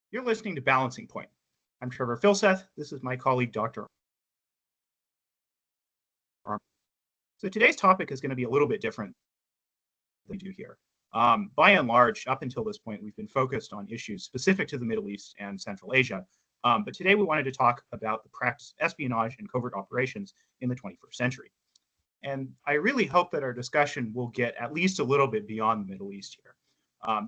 You're listening to Balancing Point. I'm Trevor Filseth. This is my colleague, Dr. Arm. So today's topic is going to be a little bit different than we do here. By and large, up until this point, we've been focused on issues specific to the Middle East and Central Asia. But today we wanted to talk about the practice of espionage and covert operations in the 21st century. And I really hope that our discussion will get at least a little bit beyond the Middle East here.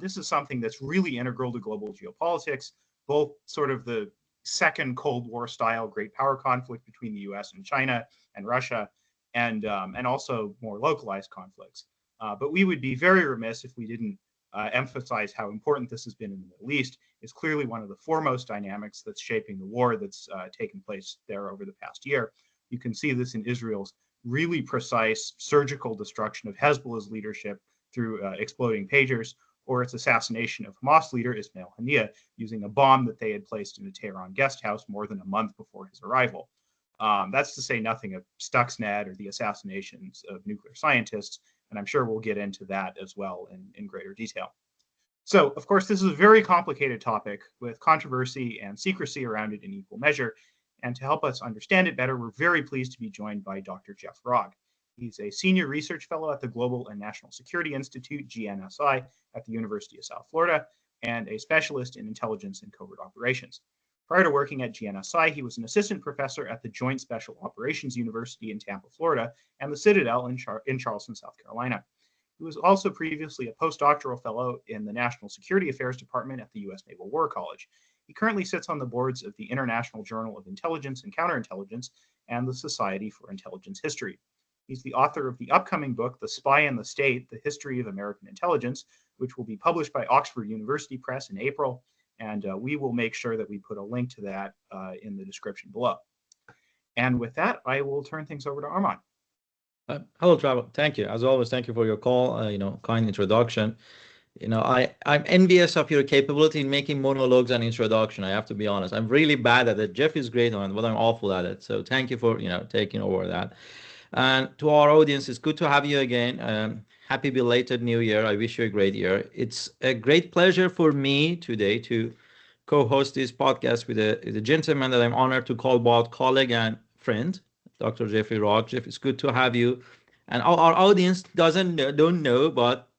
This is something that's really integral to global geopolitics, both sort of the second Cold War style great power conflict between the US and China and Russia, and also more localized conflicts. But we would be very remiss if we didn't emphasize how important this has been in the Middle East. It's clearly one of the foremost dynamics that's shaping the war that's taken place there over the past year. You can see this in Israel's really precise surgical destruction of Hezbollah's leadership through exploding pagers, or its assassination of Hamas leader Ismail Haniyeh using a bomb that they had placed in a Tehran guest house more than a month before his arrival. That's to say nothing of Stuxnet or the assassinations of nuclear scientists, and I'm sure we'll get into that as well in greater detail. So, of course, this is a very complicated topic with controversy and secrecy around it in equal measure, and to help us understand it better, we're very pleased to be joined by Dr. Jeff Rogg. He's a senior research fellow at the Global and National Security Institute, GNSI, at the University of South Florida, and a specialist in intelligence and covert operations. Prior to working at GNSI, he was an assistant professor at the Joint Special Operations University in Tampa, Florida, and the Citadel in Charleston, South Carolina. He was also previously a postdoctoral fellow in the National Security Affairs Department at the U.S. Naval War College. He currently sits on the boards of the International Journal of Intelligence and Counterintelligence and the Society for Intelligence History. He's the author of the upcoming book, The Spy and the State, The History of American Intelligence, which will be published by Oxford University Press in April. And we will make sure that we put a link to that in the description below. And with that, I will turn things over to Armand. Hello, Trevor. Thank you. As always, thank you for your call, kind introduction. I'm envious of your capability in making monologues and introduction. I have to be honest. I'm really bad at it. Jeff is great on it, but I'm awful at it. So thank you for, taking over that. And to our audience, it's good to have you again. Happy belated New Year. I wish you a great year. It's a great pleasure for me today to co-host this podcast with a gentleman that I'm honored to call both colleague and friend, Dr. Jeffrey Rogg. Jeff, it's good to have you. And our audience don't know, but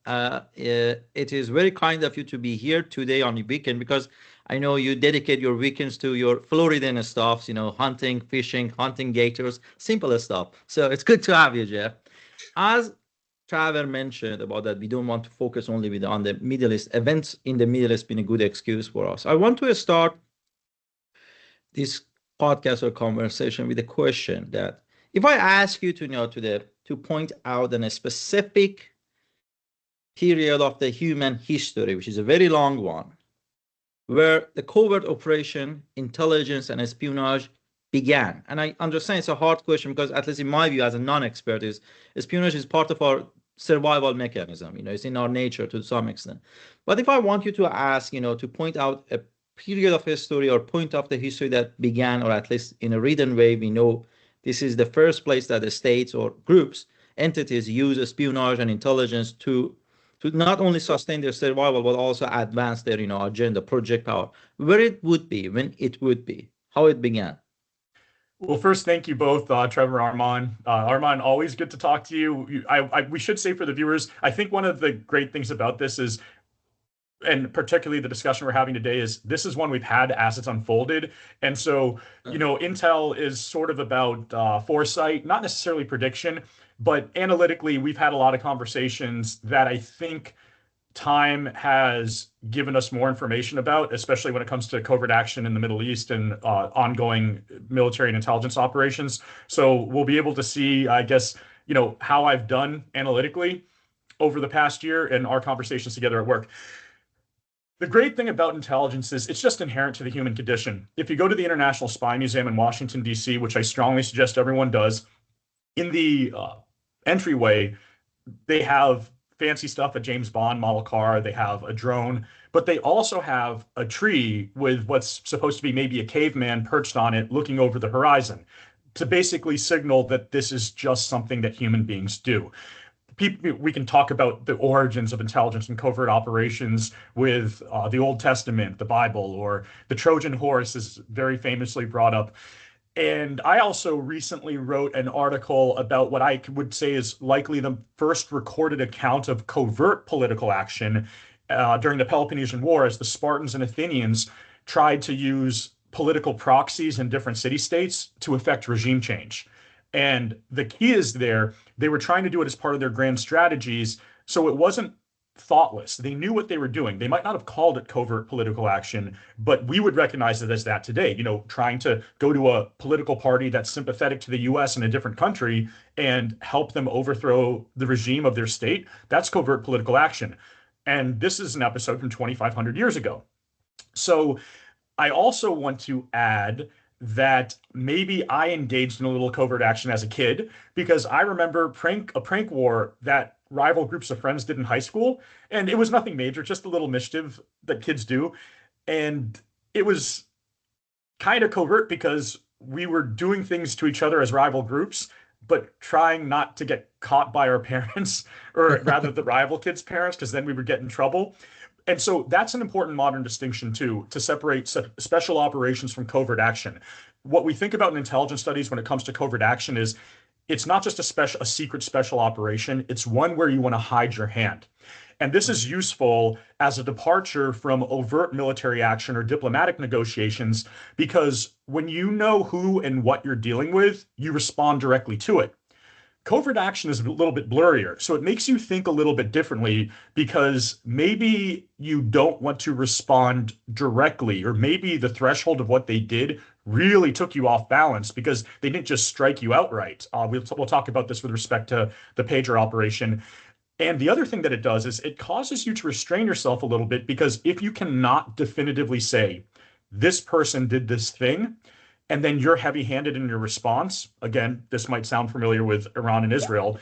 it is very kind of you to be here today on the weekend, because I know you dedicate your weekends to your Floridian stuff, hunting, fishing, hunting gators, simple stuff. So it's good to have you, Jeff. As Trevor mentioned about that, we don't want to focus only on the Middle East. Events in the Middle East been a good excuse for us. I want to start this podcast or conversation with a question that if I ask you to point out a specific period of the human history, which is a very long one, where the covert operation, intelligence, and espionage began. And I understand it's a hard question because, at least in my view as a non-expert, espionage is part of our survival mechanism. It's in our nature to some extent. But if I want you to ask, to point out a period of history or point of the history that began, or at least in a written way, we know this is the first place that the states or groups, entities use espionage and intelligence to not only sustain their survival, but also advance their, agenda, project power, where it would be, when it would be, how it began. Well, first, thank you both, Trevor and Armand. Armand, always good to talk to you. We should say for the viewers, I think one of the great things about this is, and particularly the discussion we're having today, is this is one we've had as it's unfolded. And so, Intel is sort of about foresight, not necessarily prediction, but analytically, we've had a lot of conversations that I think time has given us more information about, especially when it comes to covert action in the Middle East and ongoing military and intelligence operations. So we'll be able to see, I guess, how I've done analytically over the past year and our conversations together at work. The great thing about intelligence is it's just inherent to the human condition. If you go to the International Spy Museum in Washington, D.C., which I strongly suggest everyone does, in the entryway, they have fancy stuff, a James Bond model car, they have a drone, but they also have a tree with what's supposed to be maybe a caveman perched on it looking over the horizon to basically signal that this is just something that human beings do. we can talk about the origins of intelligence and covert operations with the Old Testament, the Bible, or the Trojan horse is very famously brought up. And I also recently wrote an article about what I would say is likely the first recorded account of covert political action during the Peloponnesian War, as the Spartans and Athenians tried to use political proxies in different city-states to effect regime change. And the key is there, they were trying to do it as part of their grand strategies, so it wasn't thoughtless. They knew what they were doing. They might not have called it covert political action, but we would recognize it as that today. You know, trying to go to a political party that's sympathetic to the US in a different country and help them overthrow the regime of their state, that's covert political action. And this is an episode from 2,500 years ago. So I also want to add that maybe I engaged in a little covert action as a kid, because I remember a prank war that rival groups of friends did in high school, and it was nothing major, just a little mischief that kids do. And it was kind of covert because we were doing things to each other as rival groups, but trying not to get caught by our parents, or rather the rival kids' parents, because then we would get in trouble. And so that's an important modern distinction too, to separate special operations from covert action. What we think about in intelligence studies when it comes to covert action is it's not just a secret special operation, it's one where you want to hide your hand. And this is useful as a departure from overt military action or diplomatic negotiations, because when you know who and what you're dealing with, you respond directly to it. Covert action is a little bit blurrier, so it makes you think a little bit differently, because maybe you don't want to respond directly, or maybe the threshold of what they did really took you off balance because they didn't just strike you outright. We'll talk about this with respect to the pager operation. And the other thing that it does is it causes you to restrain yourself a little bit, because if you cannot definitively say, this person did this thing, and then you're heavy-handed in your response, again, this might sound familiar with Iran and Israel,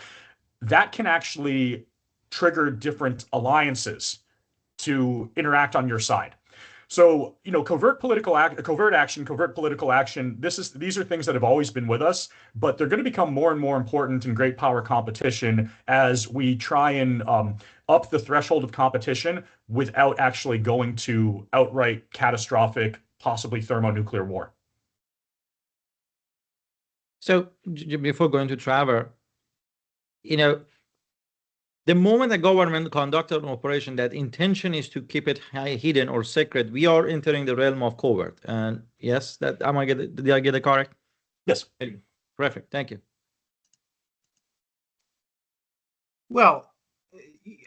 that can actually trigger different alliances to interact on your side. So, you know, covert action, covert political action, these are things that have always been with us, but they're going to become more and more important in great power competition as we try and up the threshold of competition without actually going to outright catastrophic, possibly thermonuclear war. So before going to Trevor, you know, the moment a government conducts an operation that intention is to keep it hidden or secret, we are entering the realm of covert. And yes, did I get it correct? Yes. Perfect. Thank you. Well,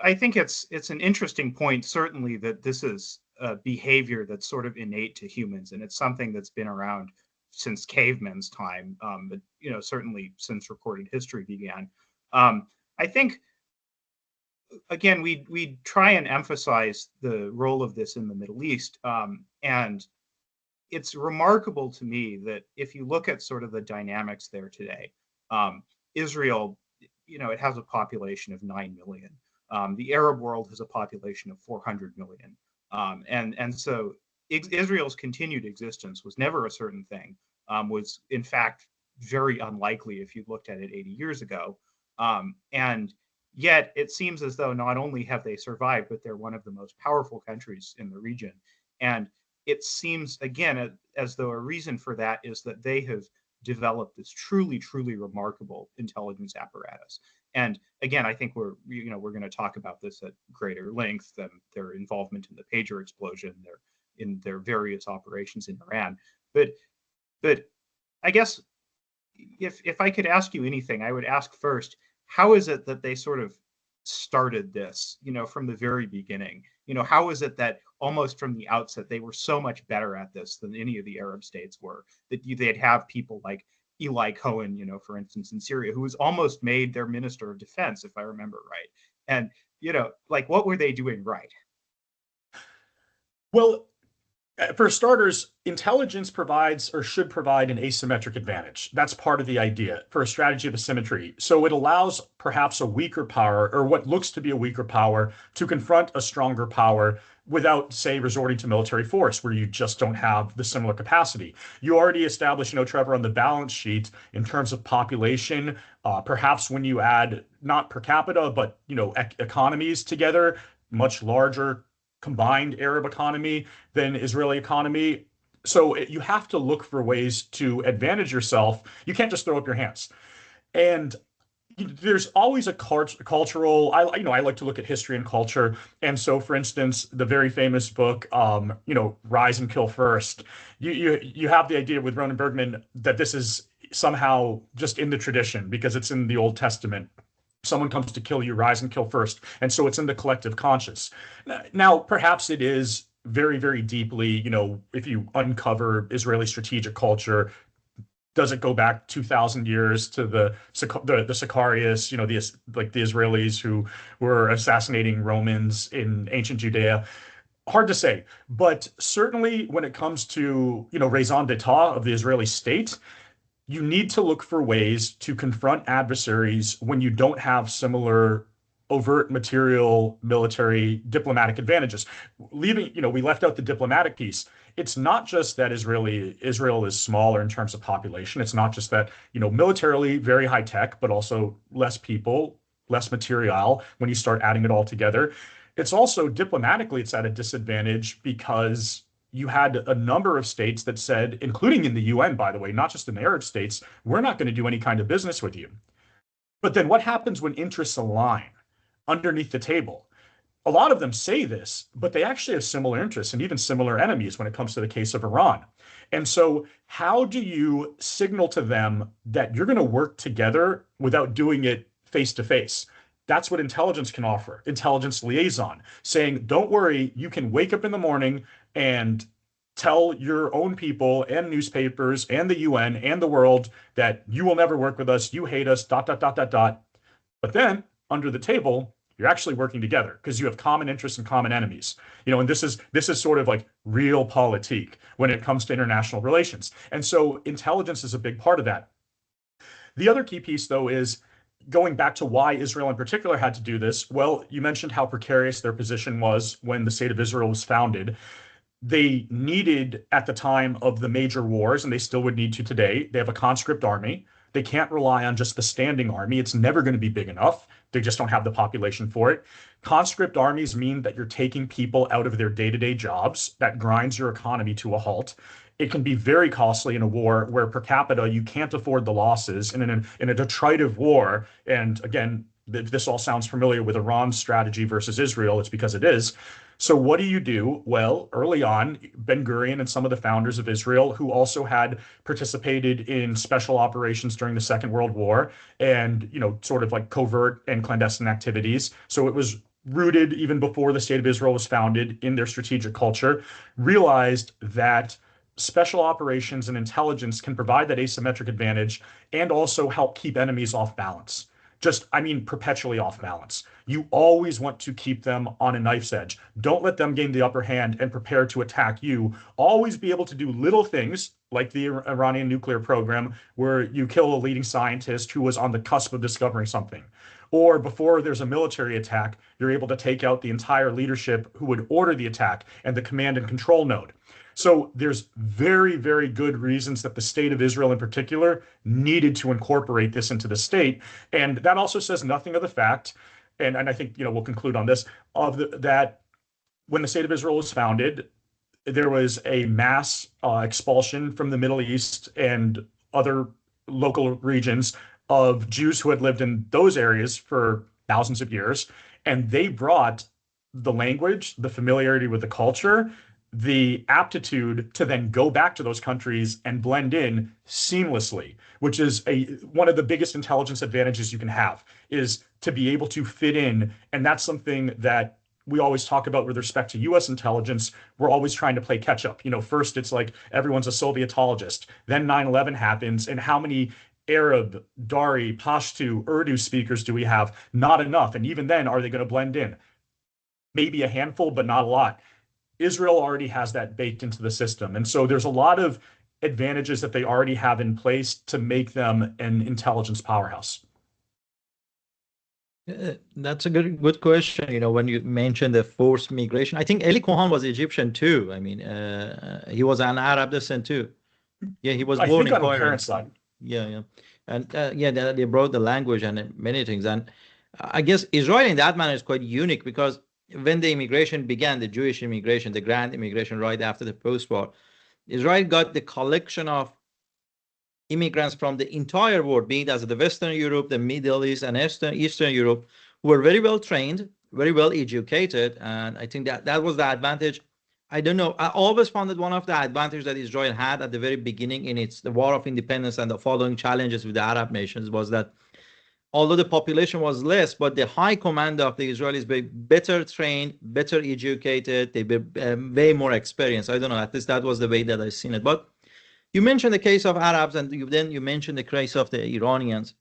I think it's an interesting point, certainly, that this is a behavior that's sort of innate to humans, and it's something that's been around since cavemen's time, but you know, certainly since recorded history began. I think, again, we try and emphasize the role of this in the Middle East, and it's remarkable to me that if you look at sort of the dynamics there today, Israel, you know, it has a population of 9 million. The Arab world has a population of 400 million, and so Israel's continued existence was never a certain thing, was in fact very unlikely if you looked at it 80 years ago. And yet it seems as though not only have they survived, but they're one of the most powerful countries in the region. And it seems, again, as though a reason for that is that they have developed this truly, truly remarkable intelligence apparatus. And again, I think we're going to talk about this at greater length than their involvement in the pager explosion, in their various operations in Iran. But I guess if I could ask you anything, I would ask first, how is it that they sort of started this, you know, from the very beginning? You know, how is it that almost from the outset they were so much better at this than any of the Arab states were, that they'd have people like Eli Cohen, you know, for instance, in Syria, who was almost made their minister of defense, if I remember right. And, you know, like, what were they doing right? Well, For starters, intelligence provides or should provide an asymmetric advantage. That's part of the idea for a strategy of asymmetry. So it allows perhaps a weaker power, or what looks to be a weaker power, to confront a stronger power without, say, resorting to military force, where you just don't have the similar capacity. You already established, Trevor, on the balance sheet in terms of population, perhaps when you add not per capita, but, economies together, much larger combined Arab economy than Israeli economy. So you have to look for ways to advantage yourself. You can't just throw up your hands. And there's always a cultural. I like to look at history and culture. And so, for instance, the very famous book, Rise and Kill First. You have the idea with Ronan Bergman that this is somehow just in the tradition because it's in the Old Testament. Someone comes to kill you, rise and kill first. And so it's in the collective conscious. Now, perhaps it is very, very deeply, if you uncover Israeli strategic culture, does it go back 2,000 years to the Sicarius, the Israelis who were assassinating Romans in ancient Judea? Hard to say. But certainly when it comes to, raison d'etat of the Israeli state, you need to look for ways to confront adversaries when you don't have similar overt material, military, diplomatic advantages. We left out the diplomatic piece. It's not just that Israel is smaller in terms of population. It's not just that, militarily very high tech, but also less people, less material when you start adding it all together. It's also diplomatically, it's at a disadvantage because you had a number of states that said, including in the UN, by the way, not just in the Arab states, we're not going to do any kind of business with you. But then what happens when interests align underneath the table? A lot of them say this, but they actually have similar interests and even similar enemies when it comes to the case of Iran. And so how do you signal to them that you're going to work together without doing it face to face? That's what intelligence can offer, intelligence liaison, saying, don't worry, you can wake up in the morning and tell your own people and newspapers and the UN and the world that you will never work with us, you hate us, ... But then under the table, you're actually working together because you have common interests and common enemies. And this is sort of like realpolitik when it comes to international relations. And so intelligence is a big part of that. The other key piece, though, is going back to why Israel in particular had to do this. Well, you mentioned how precarious their position was when the state of Israel was founded. They needed, at the time of the major wars, and they still would need to today, they have a conscript army. They can't rely on just the standing army. It's never going to be big enough. They just don't have the population for it. Conscript armies mean that you're taking people out of their day-to-day jobs. That grinds your economy to a halt. It can be very costly in a war where per capita you can't afford the losses. And in a detritive war, and again, this all sounds familiar with Iran's strategy versus Israel, it's because it is. So what do you do? Well, early on, Ben-Gurion and some of the founders of Israel, who also had participated in special operations during the Second World War and, sort of like covert and clandestine activities. So it was rooted even before the State of Israel was founded in their strategic culture, realized that special operations and intelligence can provide that asymmetric advantage and also help keep enemies off balance. Perpetually off balance. You always want to keep them on a knife's edge. Don't let them gain the upper hand and prepare to attack you. Always be able to do little things like the Iranian nuclear program, where you kill a leading scientist who was on the cusp of discovering something. Or before there's a military attack, you're able to take out the entire leadership who would order the attack and the command and control node. So there's very, very good reasons that the state of Israel in particular needed to incorporate this into the state. And that also says nothing of the fact, and I think, we'll conclude on this, that when the state of Israel was founded, there was a mass expulsion from the Middle East and other local regions of Jews who had lived in those areas for thousands of years. And they brought the language, the familiarity with the culture, the aptitude to then go back to those countries and blend in seamlessly, which is one of the biggest intelligence advantages you can have, is to be able to fit in. And that's something that we always talk about with respect to US intelligence. We're always trying to play catch up. First it's like everyone's a Sovietologist. Then 9/11 happens, and how many Arab, Dari, Pashto, Urdu speakers do we have? Not enough. And even then, are they going to blend in? Maybe a handful, but not a lot. Israel already has that baked into the system. And so there's a lot of advantages that they already have in place to make them an intelligence powerhouse. That's a good question. When you mentioned the forced migration, I think Eli Cohen was Egyptian too. I mean, he was an Arab descent too. Yeah, he was I born think in on the Cairo. parents' side. Yeah. And yeah, they brought the language and many things. And I guess Israel in that manner is quite unique because when the immigration began, the Jewish immigration, the grand immigration right after the post-war, Israel got the collection of immigrants from the entire world, be it as the Western Europe, the Middle East, and Eastern Europe, who were very well trained, very well educated. And I think that was the advantage. I don't know. I always found that one of the advantages that Israel had at the very beginning in the War of Independence and the following challenges with the Arab nations was that although the population was less, but the high command of the Israelis were better trained, better educated, they were way more experienced. I don't know, at least that was the way that I've seen it. But you mentioned the case of Arabs, and then you mentioned the case of the Iranians.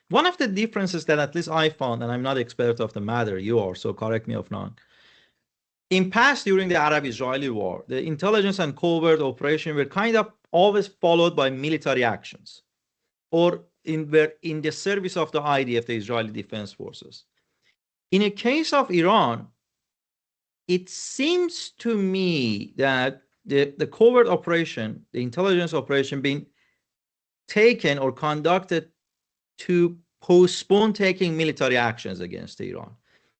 One of the differences that at least I found, and I'm not expert of the matter, you are, so correct me if not. In past, during the Arab-Israeli war, the intelligence and covert operation were kind of always followed by military actions, or were in the service of the IDF, the Israeli Defense Forces. In a case of Iran, it seems to me that the covert operation, the intelligence operation being taken or conducted to postpone taking military actions against Iran.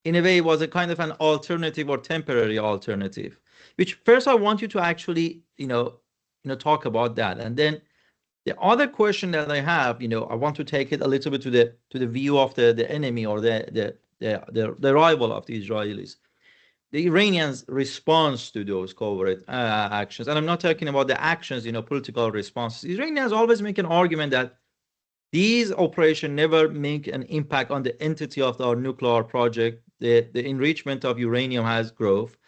In a way, it was a kind of an alternative or temporary alternative, which first I want you to actually, talk about that. And then the other question that I have, I want to take it a little bit to the view of the enemy or the rival of the Israelis. The Iranians' response to those covert actions, and I'm not talking about the actions, political responses. Iranians always make an argument that these operations never make an impact on the entity of our nuclear project. The enrichment of uranium has growth.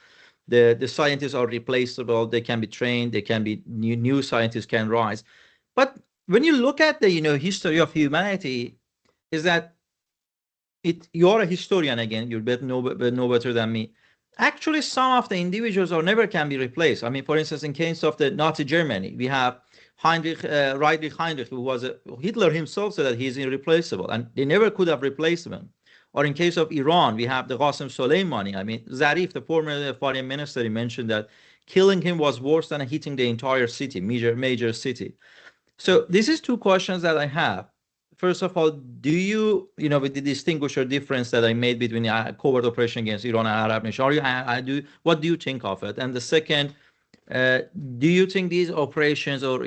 The scientists are replaceable. They can be trained. They can be new scientists can rise. But when you look at the history of humanity, is that you're a historian again. You know better than me. Actually, some of the individuals are never can be replaced. I mean, for instance, in case of the Nazi Germany, we have Friedrich Heinrich, who was Hitler himself said that he's irreplaceable, and they never could have replaced him. Or in case of Iran, we have the Qasem Soleimani. I mean, Zarif, the former foreign minister, he mentioned that killing him was worse than hitting the entire city, major city. So this is two questions that I have. First of all, do you, with the distinguish or difference that I made between the covert operation against Iran and Arab nation, what do you think of it? And the second, do you think these operations or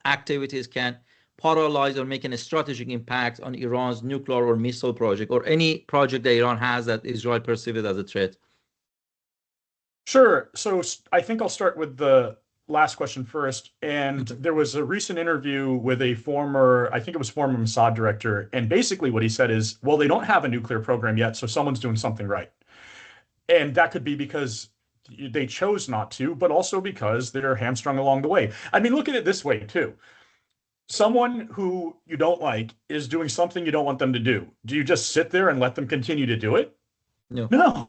activities can paralyze or make a strategic impact on Iran's nuclear or missile project or any project that Iran has that Israel perceives as a threat? Sure. So I think I'll start with the last question first. And there was a recent interview with a former Mossad director. And basically what he said is, well, they don't have a nuclear program yet, so someone's doing something right. And that could be because they chose not to, but also because they're hamstrung along the way. I mean, look at it this way too. Someone who you don't like is doing something you don't want them to do. Do you just sit there and let them continue to do it? No.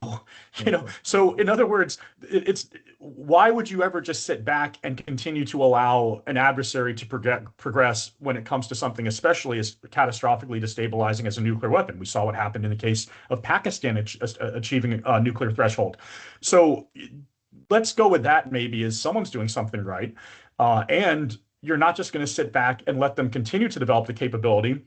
So in other words, it's why would you ever just sit back and continue to allow an adversary to progress when it comes to something especially as catastrophically destabilizing as a nuclear weapon? We saw what happened in the case of Pakistan achieving a nuclear threshold. So let's go with that maybe as someone's doing something right. And you're not just going to sit back and let them continue to develop the capability.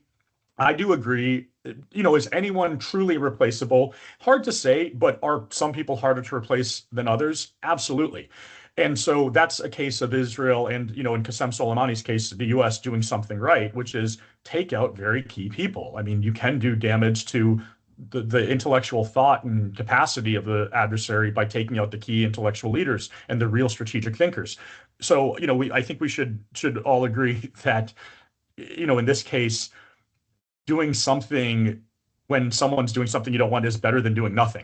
I do agree. Is anyone truly replaceable? Hard to say, but are some people harder to replace than others? Absolutely. And so that's a case of Israel and, in Qasem Soleimani's case, the US doing something right, which is take out very key people. I mean, you can do damage to the intellectual thought and capacity of the adversary by taking out the key intellectual leaders and the real strategic thinkers. So, I think we should all agree that, in this case, doing something when someone's doing something you don't want is better than doing nothing.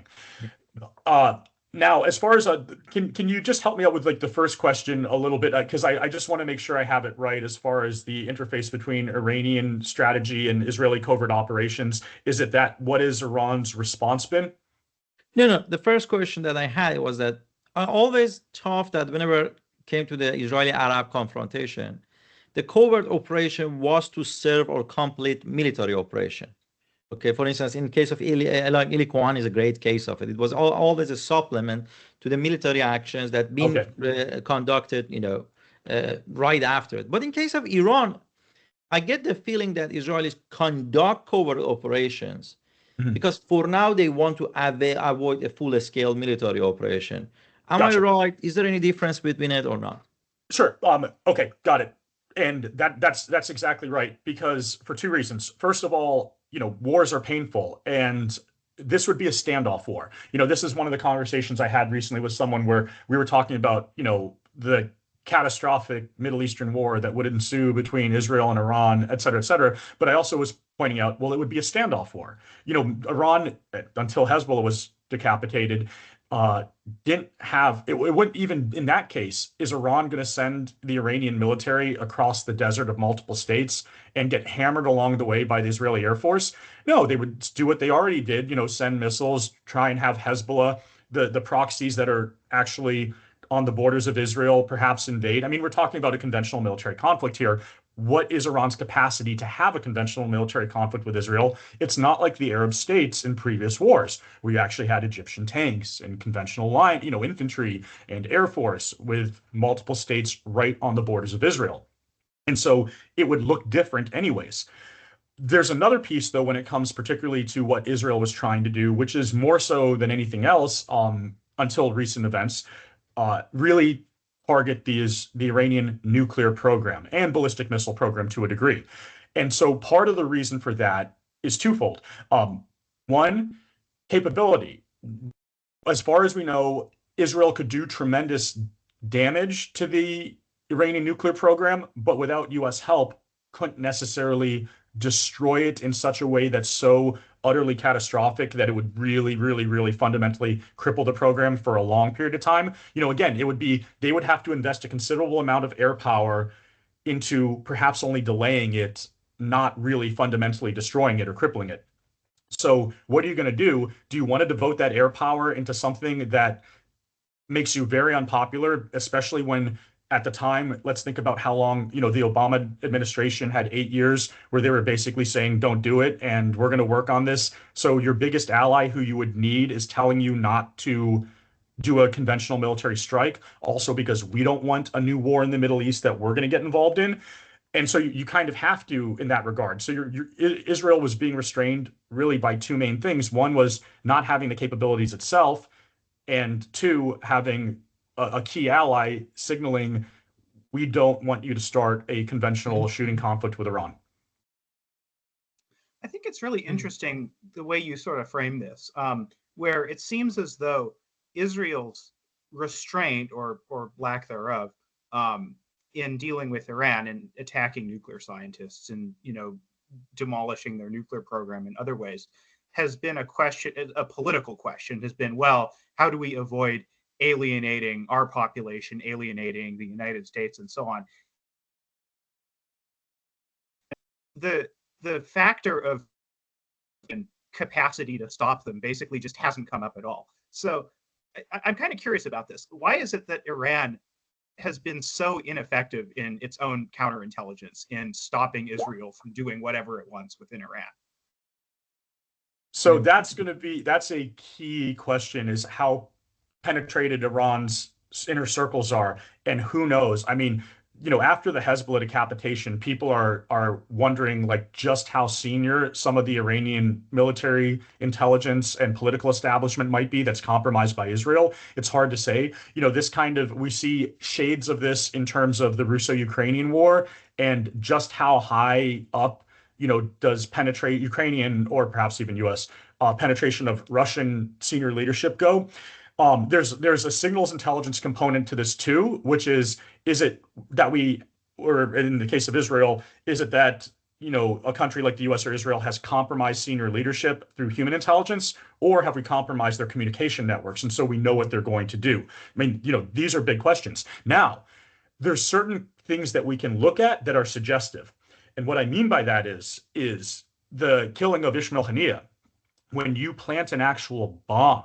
Now, as far as can you just help me out with like the first question a little bit? Because I just want to make sure I have it right as far as the interface between Iranian strategy and Israeli covert operations. Is it that what is Iran's response been? No. The first question that I had was that I always thought that whenever came to the Israeli-Arab confrontation, the covert operation was to serve or complete military operation. Okay, for instance, in case of like Ili Kohan is a great case of it. It was always a supplement to the military actions that been conducted, right after it. But in case of Iran, I get the feeling that Israelis conduct covert operations because for now they want to avoid a full-scale military operation. Am I right? Is there any difference between it or not? Sure. Okay, got it. And that's exactly right, because for two reasons. First of all, wars are painful, and this would be a standoff war. This is one of the conversations I had recently with someone where we were talking about, the catastrophic Middle Eastern war that would ensue between Israel and Iran, et cetera, et cetera. But I also was pointing out, well, it would be a standoff war. Iran, until Hezbollah was decapitated, didn't have it wouldn't even in that case is Iran going to send the Iranian military across the desert of multiple states and get hammered along the way by the Israeli Air Force? No, they would do what they already did, send missiles, try and have Hezbollah, the proxies that are actually on the borders of Israel, perhaps invade. I mean, we're talking about a conventional military conflict here. What is Iran's capacity to have a conventional military conflict with Israel? It's not like the Arab states in previous wars, where you actually had Egyptian tanks and conventional line, infantry and air force with multiple states right on the borders of Israel. And so it would look different anyways. There's another piece, though, when it comes particularly to what Israel was trying to do, which is more so than anything else, until recent events, really target the Iranian nuclear program and ballistic missile program to a degree. And so part of the reason for that is twofold. One, capability. As far as we know, Israel could do tremendous damage to the Iranian nuclear program, but without U.S. help, couldn't necessarily destroy it in such a way that's so utterly catastrophic that it would really, really, really fundamentally cripple the program for a long period of time. Again, they would have to invest a considerable amount of air power into perhaps only delaying it, not really fundamentally destroying it or crippling it. So what are you going to do? Do you want to devote that air power into something that makes you very unpopular, especially when at the time, let's think about how long, the Obama administration had 8 years where they were basically saying, don't do it, and we're going to work on this. So your biggest ally who you would need is telling you not to do a conventional military strike, also because we don't want a new war in the Middle East that we're going to get involved in. And so you kind of have to in that regard. So Israel was being restrained really by two main things. One was not having the capabilities itself, and two, having a key ally signaling, we don't want you to start a conventional shooting conflict with Iran. I think it's really interesting the way you sort of frame this, where it seems as though Israel's restraint or lack thereof in dealing with Iran and attacking nuclear scientists and demolishing their nuclear program in other ways has been a political question, has been, well, how do we avoid alienating our population, alienating the United States, and so on. The factor of capacity to stop them basically just hasn't come up at all. So I'm kind of curious about this. Why is it that Iran has been so ineffective in its own counterintelligence in stopping Israel from doing whatever it wants within Iran? So that's a key question, is how penetrated Iran's inner circles are, and who knows. I mean, after the Hezbollah decapitation, people are wondering like just how senior some of the Iranian military intelligence and political establishment might be that's compromised by Israel. It's hard to say. We see shades of this in terms of the Russo-Ukrainian war, and just how high up does penetrate Ukrainian or perhaps even U.S. Penetration of Russian senior leadership go. There's a signals intelligence component to this too, which is it that or in the case of Israel, is it that a country like the U.S. or Israel has compromised senior leadership through human intelligence, or have we compromised their communication networks? And so we know what they're going to do. I mean, these are big questions. Now, there's certain things that we can look at that are suggestive. And what I mean by that is the killing of Ismail Haniyeh. When you plant an actual bomb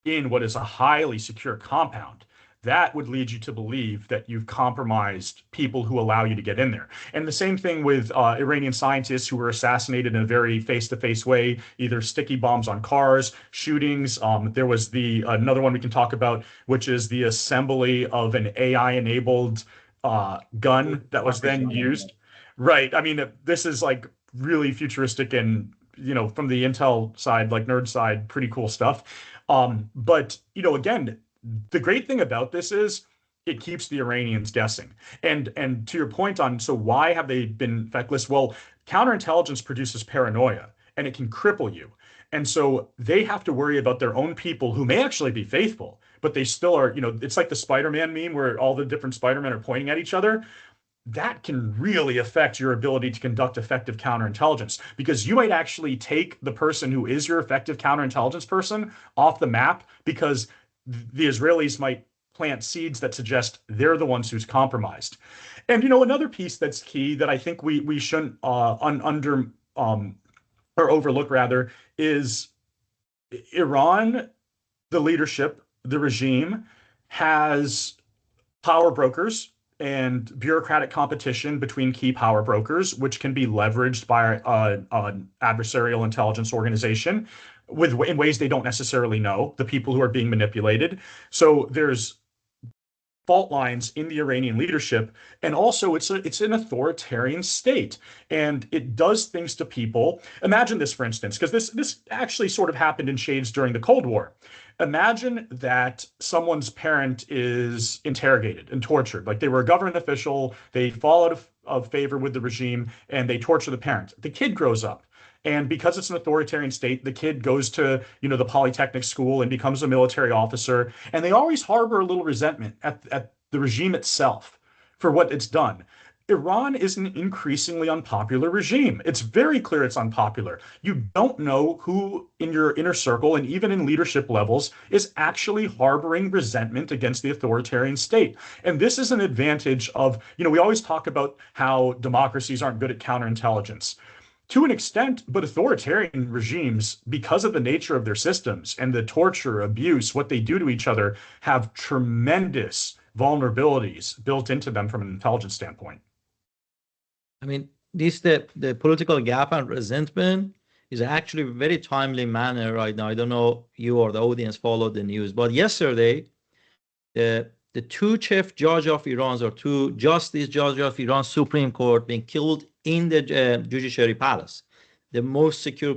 in what is a highly secure compound, that would lead you to believe that you've compromised people who allow you to get in there. And the same thing with Iranian scientists who were assassinated in a very face-to-face way, either sticky bombs on cars, shootings. There was another one we can talk about, which is the assembly of an AI-enabled gun that was then used. Right. I mean, this is like really futuristic and, from the Intel side, like nerd side, pretty cool stuff. But, again, the great thing about this is it keeps the Iranians guessing. And to your point on, so why have they been feckless? Well, counterintelligence produces paranoia and it can cripple you. And so they have to worry about their own people who may actually be faithful, but they still are, it's like the Spider-Man meme where all the different Spider-Men are pointing at each other. That can really affect your ability to conduct effective counterintelligence, because you might actually take the person who is your effective counterintelligence person off the map because the Israelis might plant seeds that suggest they're the ones who's compromised. And, another piece that's key that I think we shouldn't or overlook rather is Iran, the leadership, the regime has power brokers and bureaucratic competition between key power brokers, which can be leveraged by an adversarial intelligence organization in ways they don't necessarily know, the people who are being manipulated. So there's fault lines in the Iranian leadership, and also it's an authoritarian state, and it does things to people. Imagine this, for instance, because this actually sort of happened in shades during the Cold War. Imagine that someone's parent is interrogated and tortured, like they were a government official, they fall out of favor with the regime, and they torture the parent. The kid grows up. And because it's an authoritarian state, the kid goes to, the Polytechnic school and becomes a military officer. And they always harbor a little resentment at the regime itself for what it's done. Iran is an increasingly unpopular regime. It's very clear it's unpopular. You don't know who in your inner circle and even in leadership levels is actually harboring resentment against the authoritarian state. And this is an advantage of, we always talk about how democracies aren't good at counterintelligence. To an extent, but authoritarian regimes, because of the nature of their systems and the torture, abuse, what they do to each other, have tremendous vulnerabilities built into them from an intelligence standpoint. I mean, the political gap and resentment is actually a very timely manner right now. I don't know you or the audience followed the news, but yesterday, the two chief judge of Iran, or two justice judge of Iran's Supreme Court, being killed in the Judiciary Palace, the most secure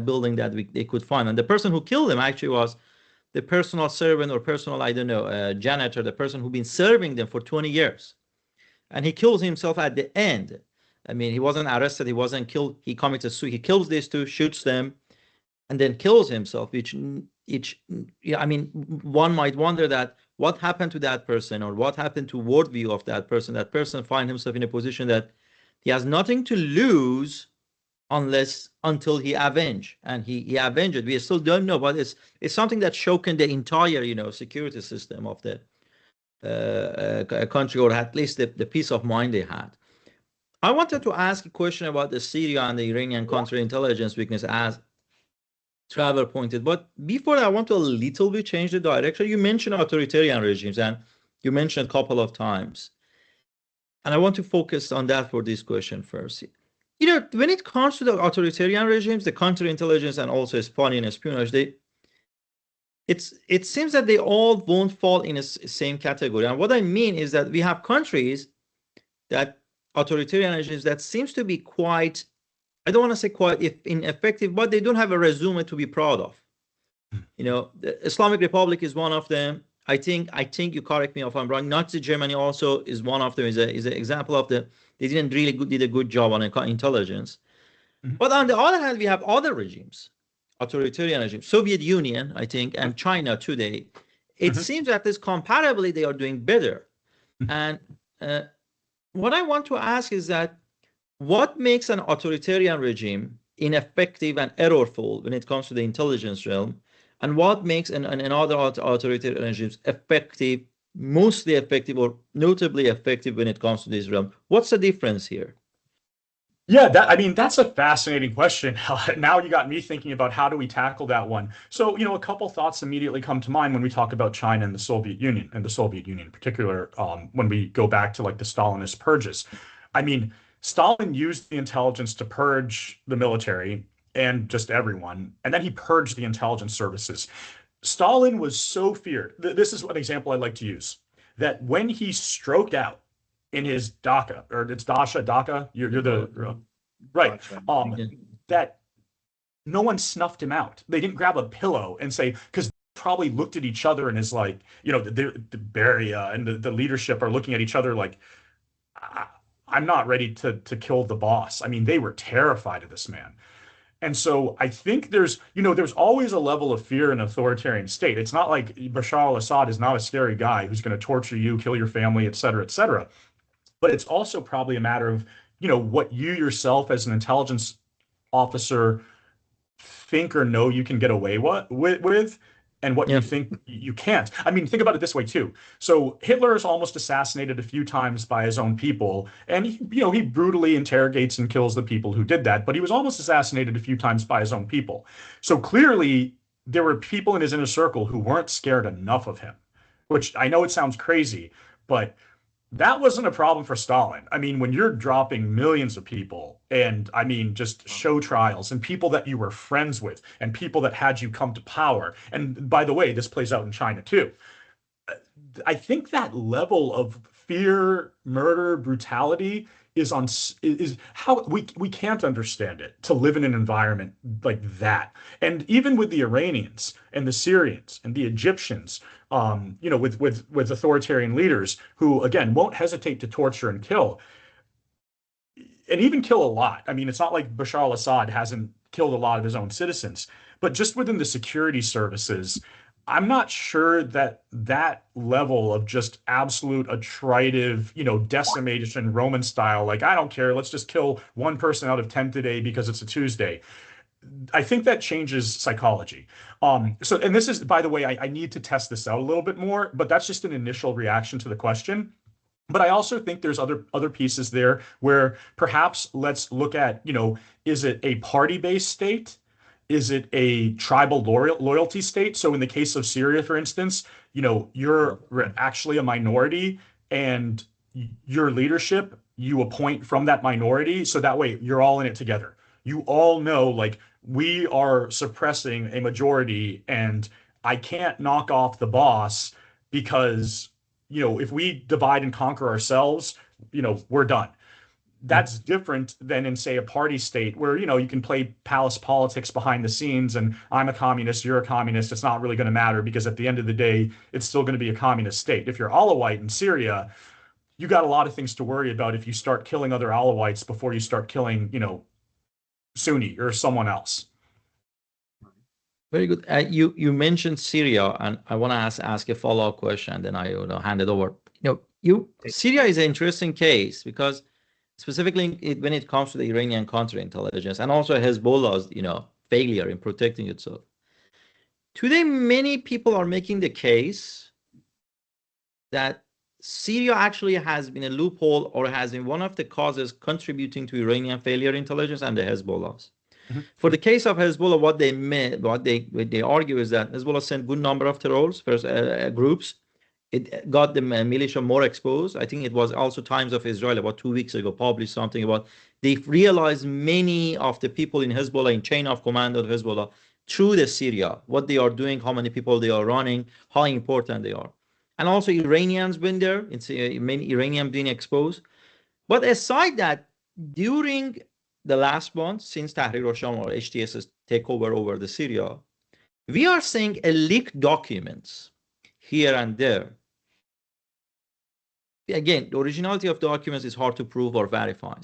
building that they could find. And the person who killed them actually was the personal servant or personal, janitor, the person who'd been serving them for 20 years. And he kills himself at the end. I mean, he wasn't arrested, he wasn't killed, he committed suicide. He kills these two, shoots them, and then kills himself, one might wonder that what happened to that person, or what happened to worldview of that person. That person finds himself in a position that he has nothing to lose until he avenge, and he avenged it. We still don't know, but it's something that's shaken the entire security system of the country, or at least the peace of mind they had. I wanted to ask a question about the Syria and the Iranian counterintelligence weakness, as Trevor pointed. But before that, I want to a little bit change the direction. You mentioned authoritarian regimes, and you mentioned a couple of times. And I want to focus on that for this question first. When it comes to the authoritarian regimes, the counterintelligence and also spying and espionage, it seems that they all won't fall in the same category. And what I mean is that we have countries that authoritarian regimes that seems to be quite, I don't want to say quite ineffective, but they don't have a resume to be proud of. The Islamic Republic is one of them. I think you correct me if I'm wrong. Nazi Germany also is one of them. Is an example of they didn't really did a good job on intelligence. Mm-hmm. But on the other hand, we have other regimes, authoritarian regimes, Soviet Union, I think, and China today. It seems that comparably they are doing better. And what I want to ask is that what makes an authoritarian regime ineffective and errorful when it comes to the intelligence realm, and what makes another authoritarian regimes effective, mostly effective, or notably effective when it comes to this realm? What's the difference here? Yeah, that's a fascinating question. Now you got me thinking about how do we tackle that one. So, a couple thoughts immediately come to mind when we talk about China and the Soviet Union, and the Soviet Union in particular, when we go back to like the Stalinist purges. I mean, Stalin used the intelligence to purge the military and just everyone, and then he purged the intelligence services. Stalin was so feared. This is an example I like to use, that when he stroked out in his dacha, or it's dacha, you're the right, Gotcha. that no one snuffed him out. They didn't grab a pillow and say, because probably looked at each other and is like, the Beria and the leadership are looking at each other like, I'm not ready to kill the boss. I mean, they were terrified of this man. And so I think there's always a level of fear in an authoritarian state. It's not like Bashar al-Assad is not a scary guy who's going to torture you, kill your family, et cetera, et cetera. But it's also probably a matter of, what you yourself as an intelligence officer think or know you can get away with, and what you think you can't. I mean, think about it this way too. So Hitler is almost assassinated a few times by his own people, and he brutally interrogates and kills the people who did that, but he was almost assassinated a few times by his own people. So clearly there were people in his inner circle who weren't scared enough of him, which I know it sounds crazy, but that wasn't a problem for Stalin. I mean, when you're dropping millions of people and I mean, just show trials and people that you were friends with and people that had you come to power. And by the way, this plays out in China too. I think that level of fear, murder, brutality is how we can't understand it to live in an environment like that. And even with the Iranians and the Syrians and the Egyptians, with authoritarian leaders who again won't hesitate to torture and kill, and even kill a lot. I mean, it's not like Bashar al-Assad hasn't killed a lot of his own citizens, but just within the security services, I'm not sure that that level of just absolute attritive, decimation Roman style, like, I don't care, let's just kill one person out of 10 today because it's a Tuesday. I think that changes psychology. And this is, by the way, I need to test this out a little bit more, but that's just an initial reaction to the question. But I also think there's other pieces there where perhaps let's look at, is it a party-based state? Is it a tribal loyalty state? So in the case of Syria, for instance, you're actually a minority and your leadership, you appoint from that minority. So that way you're all in it together. You all know, like, we are suppressing a majority and I can't knock off the boss because, if we divide and conquer ourselves, we're done. That's different than in, say, a party state where, you can play palace politics behind the scenes and I'm a communist, you're a communist. It's not really going to matter because at the end of the day, it's still going to be a communist state. If you're Alawite in Syria, you got a lot of things to worry about if you start killing other Alawites before you start killing, Sunni or someone else. Very good. You mentioned Syria, and I want to ask a follow-up question, and then I will hand it over. Syria is an interesting case because specifically when it comes to the Iranian counterintelligence and also Hezbollah's failure in protecting itself. Today, many people are making the case that Syria actually has been a loophole or has been one of the causes contributing to Iranian failure intelligence and the Hezbollah's. For the case of Hezbollah, what they argue is that Hezbollah sent good number of terrorists, groups. It got the militia more exposed. I think it was also Times of Israel about 2 weeks ago published something about they realized many of the people in Hezbollah, in chain of command of Hezbollah, through the Syria, what they are doing, how many people they are running, how important they are. And also Iranians been there. It's many Iranians being exposed. But aside that, during the last month, since Tahrir al-Sham or HTS's takeover over the Syria, we are seeing leaked documents here and there. Again, the originality of documents is hard to prove or verify,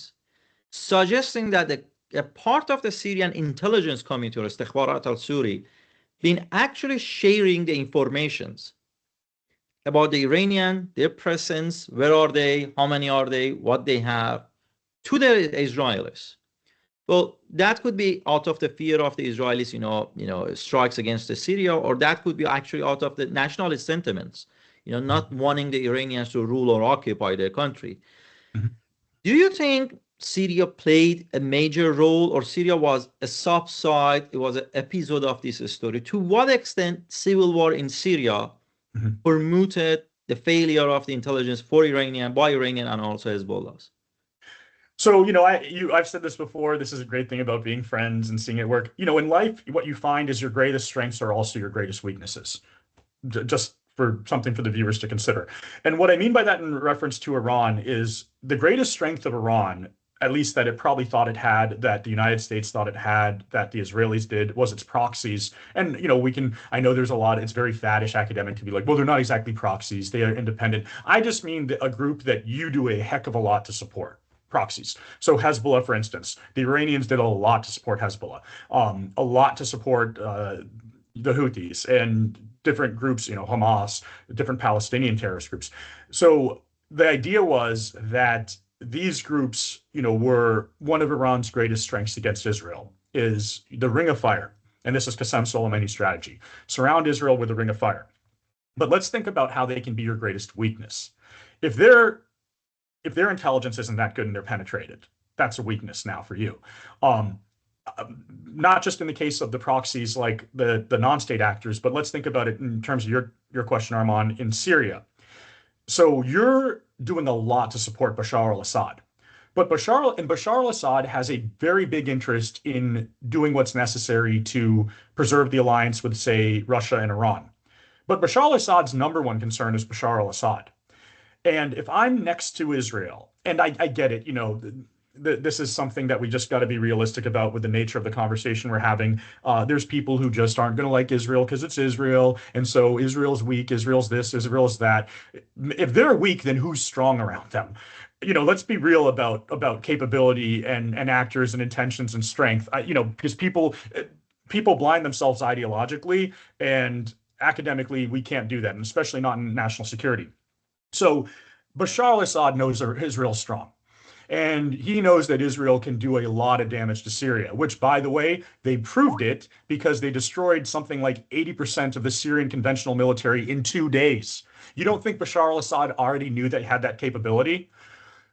suggesting that a part of the Syrian intelligence community or Istikhbarat al-Suri been actually sharing the informations about the Iranian, their presence, where are they, how many are they, what they have, to the Israelis. Well, that could be out of the fear of the Israelis, strikes against the Syria, or that could be actually out of the nationalist sentiments, not wanting the Iranians to rule or occupy their country. Mm-hmm. Do you think Syria played a major role, or Syria was a sub-side, it was an episode of this story? To what extent civil war in Syria permuted the failure of the intelligence by Iranian and also Hezbollah's? So, I've said this before. This is a great thing about being friends and seeing it work. In life, what you find is your greatest strengths are also your greatest weaknesses. Just for something for the viewers to consider. And what I mean by that in reference to Iran is the greatest strength of Iran, at least that it probably thought it had, that the United States thought it had, that the Israelis did, was its proxies. And, I know there's it's very faddish academic to be like, well, they're not exactly proxies, they are independent. I just mean a group that you do a heck of a lot to support. Proxies. So Hezbollah, for instance, the Iranians did a lot to support Hezbollah, a lot to support the Houthis and different groups, Hamas, different Palestinian terrorist groups. So the idea was that these groups, were one of Iran's greatest strengths against Israel is the ring of fire. And this is Qasem Soleimani's strategy. Surround Israel with a ring of fire. But let's think about how they can be your greatest weakness. If their intelligence isn't that good and they're penetrated, that's a weakness now for you. Not just in the case of the proxies like the non-state actors, but let's think about it in terms of your question, Arman, in Syria. So you're doing a lot to support Bashar al-Assad. But Bashar al-Assad has a very big interest in doing what's necessary to preserve the alliance with, say, Russia and Iran. But Bashar al-Assad's number one concern is Bashar al-Assad. And if I'm next to Israel, and I get it, this is something that we just got to be realistic about with the nature of the conversation we're having. There's people who just aren't going to like Israel because it's Israel. And so Israel's weak, Israel's this, Israel's that. If they're weak, then who's strong around them? Let's be real about capability and actors and intentions and strength, because people blind themselves ideologically, and academically, we can't do that, and especially not in national security. So Bashar al-Assad knows Israel's strong. And he knows that Israel can do a lot of damage to Syria, which, by the way, they proved it because they destroyed something like 80% of the Syrian conventional military in 2 days. You don't think Bashar al-Assad already knew they had that capability?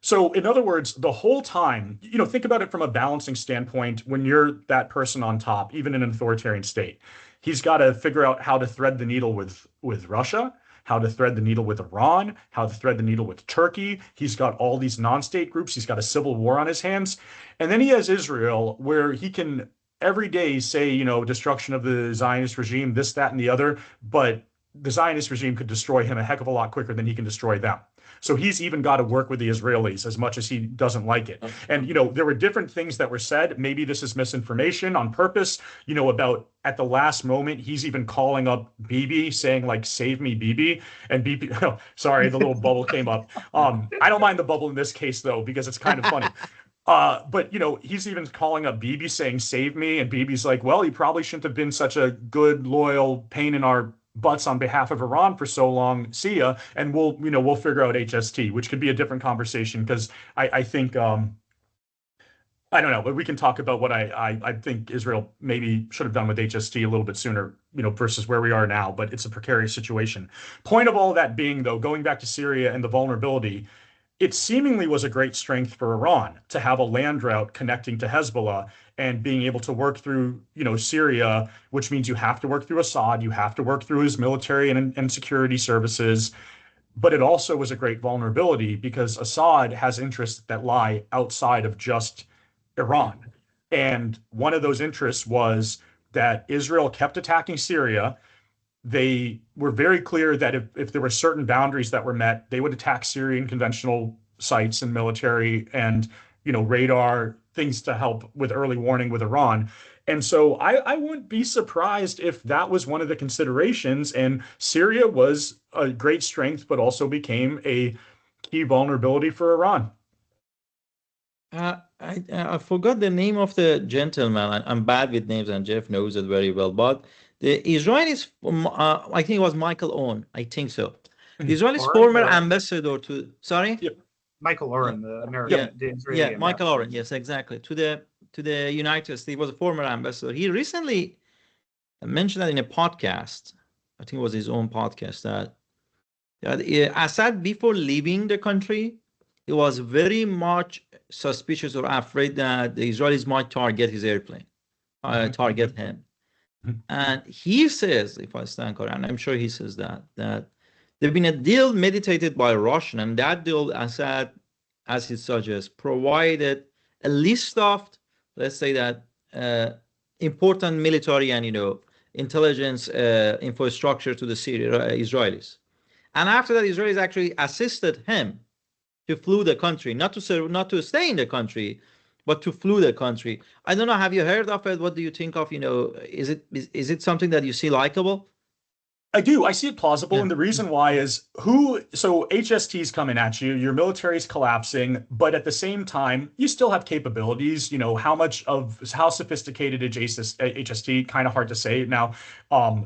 So, in other words, the whole time, think about it from a balancing standpoint when you're that person on top, even in an authoritarian state. He's got to figure out how to thread the needle with Russia, how to thread the needle with Iran, how to thread the needle with Turkey. He's got all these non-state groups. He's got a civil war on his hands. And then he has Israel, where he can every day say, destruction of the Zionist regime, this, that, and the other. But the Zionist regime could destroy him a heck of a lot quicker than he can destroy them. So he's even got to work with the Israelis as much as he doesn't like it. And, there were different things that were said. Maybe this is misinformation on purpose, about at the last moment, he's even calling up Bibi saying like, save me, Bibi. And Bibi, oh, sorry, the little bubble came up. I don't mind the bubble in this case, though, because it's kind of funny. But, he's even calling up Bibi saying, save me. And Bibi's like, well, he probably shouldn't have been such a good, loyal pain in our butts on behalf of Iran for so long. See ya. And we'll figure out HST, which could be a different conversation because I think, I don't know, but we can talk about what I think Israel maybe should have done with HST a little bit sooner, versus where we are now, but it's a precarious situation. Point of all that being, though, going back to Syria and the vulnerability, it seemingly was a great strength for Iran to have a land route connecting to Hezbollah and being able to work through, Syria, which means you have to work through Assad, you have to work through his military and security services. But it also was a great vulnerability because Assad has interests that lie outside of just Iran. And one of those interests was that Israel kept attacking Syria. They were very clear that if there were certain boundaries that were met, they would attack Syrian conventional sites and military and, radar, things to help with early warning with Iran. And so I wouldn't be surprised if that was one of the considerations. And Syria was a great strength, but also became a key vulnerability for Iran. I forgot the name of the gentleman. I'm bad with names, and Jeff knows it very well. But the Israelis, I think it was Michael Owen. I think so. The Israelis former ambassador to, sorry? Yep. Michael Oren, the American. Michael Oren. Yes, exactly. To the United States, he was a former ambassador. He recently mentioned that in a podcast. I think it was his own podcast that Assad, before leaving the country, he was very much suspicious or afraid that the Israelis might target his airplane, target him. And he says, if I stand correct, and I'm sure he says that there's been a deal meditated by Russian, and that deal, Assad, as he suggests, provided a list of, let's say that, important military and intelligence infrastructure to the Israelis. And after that, Israelis actually assisted him to flee the country, not to stay in the country, but to flee the country. I don't know. Have you heard of it? What do you think of? Is it something that you see likable? I do. I see it plausible. Yeah. And the reason why is so HST's coming at you, your military's collapsing, but at the same time, you still have capabilities. How sophisticated is HST? Kind of hard to say. Now,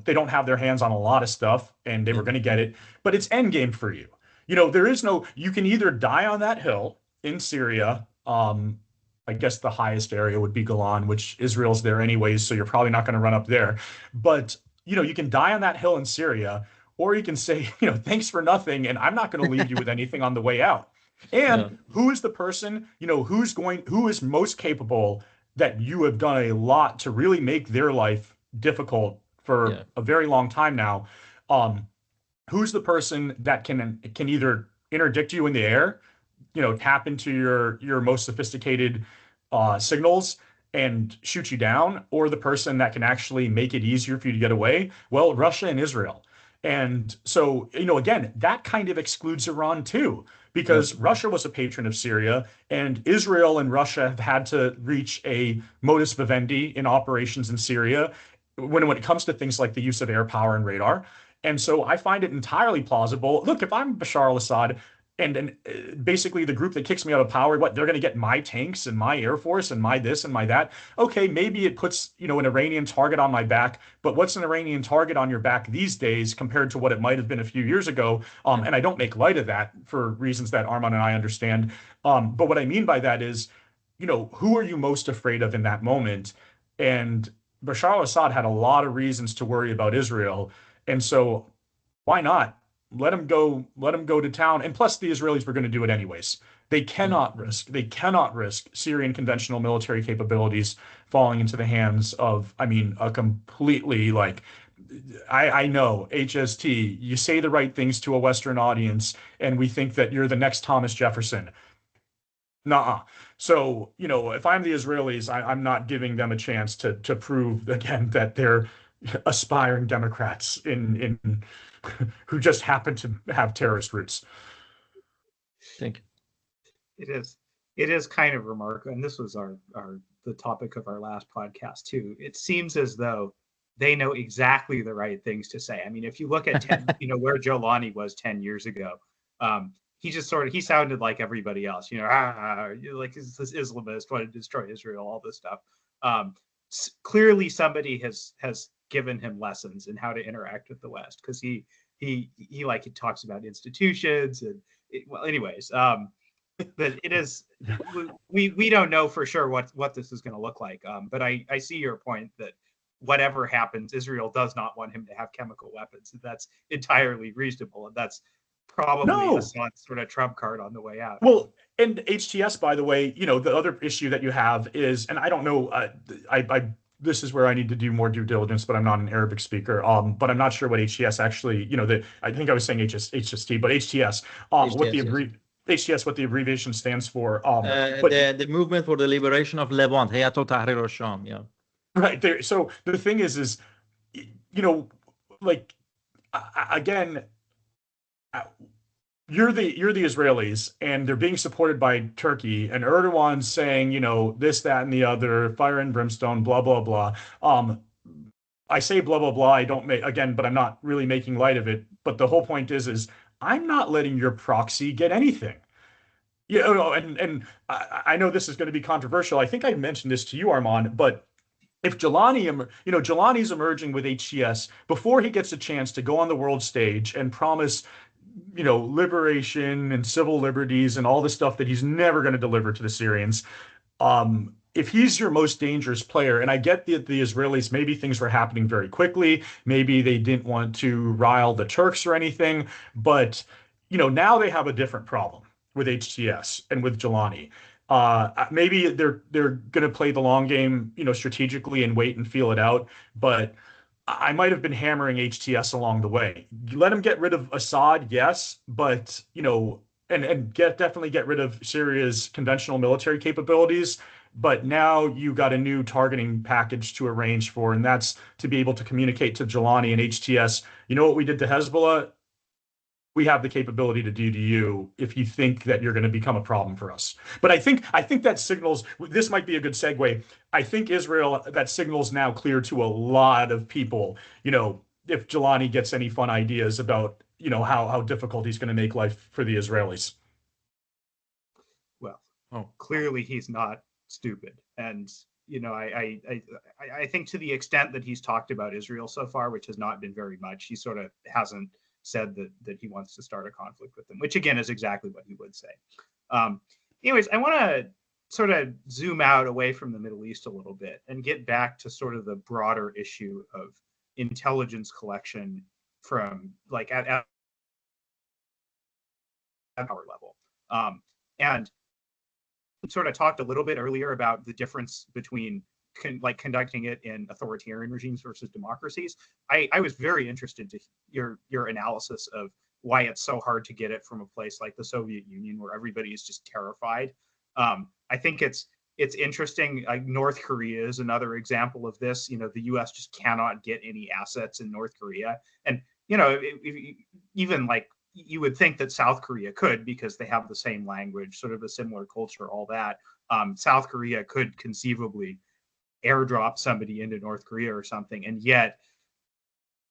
they don't have their hands on a lot of stuff, and they were going to get it, but it's end game for you. You can either die on that hill in Syria. I guess the highest area would be Golan, which Israel's there anyways, so you're probably not going to run up there. But you can die on that hill in Syria, or you can say, thanks for nothing, and I'm not going to leave you with anything on the way out. And who is the person, who is most capable that you have done a lot to really make their life difficult for a very long time now? Who's the person that can either interdict you in the air, tap into your most sophisticated signals and shoot you down, or the person that can actually make it easier for you to get away? Well, Russia and Israel. And so, again, that kind of excludes Iran too, because Russia was a patron of Syria, and Israel and Russia have had to reach a modus vivendi in operations in Syria when it comes to things like the use of air power and radar. And so I find it entirely plausible. Look, if I'm Bashar al-Assad, and basically the group that kicks me out of power, they're going to get my tanks and my air force and my this and my that. Okay, maybe it puts, an Iranian target on my back, but what's an Iranian target on your back these days compared to what it might have been a few years ago? And I don't make light of that for reasons that Arman and I understand. But what I mean by that is, who are you most afraid of in that moment? And Bashar al-Assad had a lot of reasons to worry about Israel. And so why not? Let him go to town. And plus the Israelis were going to do it anyways. They cannot risk Syrian conventional military capabilities falling into the hands of, a completely I know HST, you say the right things to a Western audience and we think that you're the next Thomas Jefferson. Nuh-uh. So, if I'm the Israelis, I'm not giving them a chance to prove again that they're aspiring Democrats in who just happen to have terrorist roots. Thank you. It is kind of remarkable, and this was the topic of our last podcast too. It seems as though they know exactly the right things to say. If you look at where Jolani was 10 years ago, he just he sounded like everybody else. Like this Islamist, want to destroy Israel, all this stuff. Clearly, somebody has given him lessons in how to interact with the West, because he talks about institutions and but it is we don't know for sure what this is going to look like. But I see your point that whatever happens, Israel does not want him to have chemical weapons. That's entirely reasonable, and that's probably Assad's sort of trump card on the way out. Well, and HTS, by the way, the other issue that you have is, and I don't know, this is where I need to do more due diligence, but I'm not an Arabic speaker. But I'm not sure what HTS actually, I think I was saying HST, but HTS, HTS, what the abbreviation stands for. But the movement for the liberation of Levant, Hayat al-Tahrir al-Sham, yeah. Right there. So the thing is, again, you're the Israelis, and they're being supported by Turkey, and Erdogan's saying, this, that, and the other, fire and brimstone, blah, blah, blah. I say blah, blah, blah. I don't but I'm not really making light of it. But the whole point is I'm not letting your proxy get anything. And I know this is going to be controversial. I think I mentioned this to you, Arman, but if Jelani's emerging with HTS before he gets a chance to go on the world stage and promise, liberation and civil liberties and all the stuff that he's never going to deliver to the Syrians. If he's your most dangerous player, and I get the Israelis, maybe things were happening very quickly, maybe they didn't want to rile the Turks or anything, but now they have a different problem with HTS and with Jelani. Maybe they're going to play the long game, strategically and wait and feel it out. But I might have been hammering HTS along the way. Let them get rid of Assad, yes, but and definitely get rid of Syria's conventional military capabilities. But now you got a new targeting package to arrange for, and that's to be able to communicate to Jelani and HTS. You know what we did to Hezbollah? We have the capability to do to you if you think that you're going to become a problem for us. But I think that signals, this might be a good segue. I think Israel, that signals now clear to a lot of people, if Jelani gets any fun ideas about, how difficult he's going to make life for the Israelis. Well, clearly he's not stupid. And, I think to the extent that he's talked about Israel so far, which has not been very much, he sort of hasn't said that he wants to start a conflict with them, which again is exactly what he would say. Anyways, I want to sort of zoom out away from the Middle East a little bit and get back to sort of the broader issue of intelligence collection from like at power level. And sort of talked a little bit earlier about the difference between conducting it in authoritarian regimes versus democracies. I was very interested to your analysis of why it's so hard to get it from a place like the Soviet Union where everybody is just terrified. I think it's interesting. Like North Korea is another example of this. The U.S. just cannot get any assets in North Korea, and even like you would think that South Korea could because they have the same language, sort of a similar culture, all that. South Korea could conceivably airdrop somebody into North Korea or something, and yet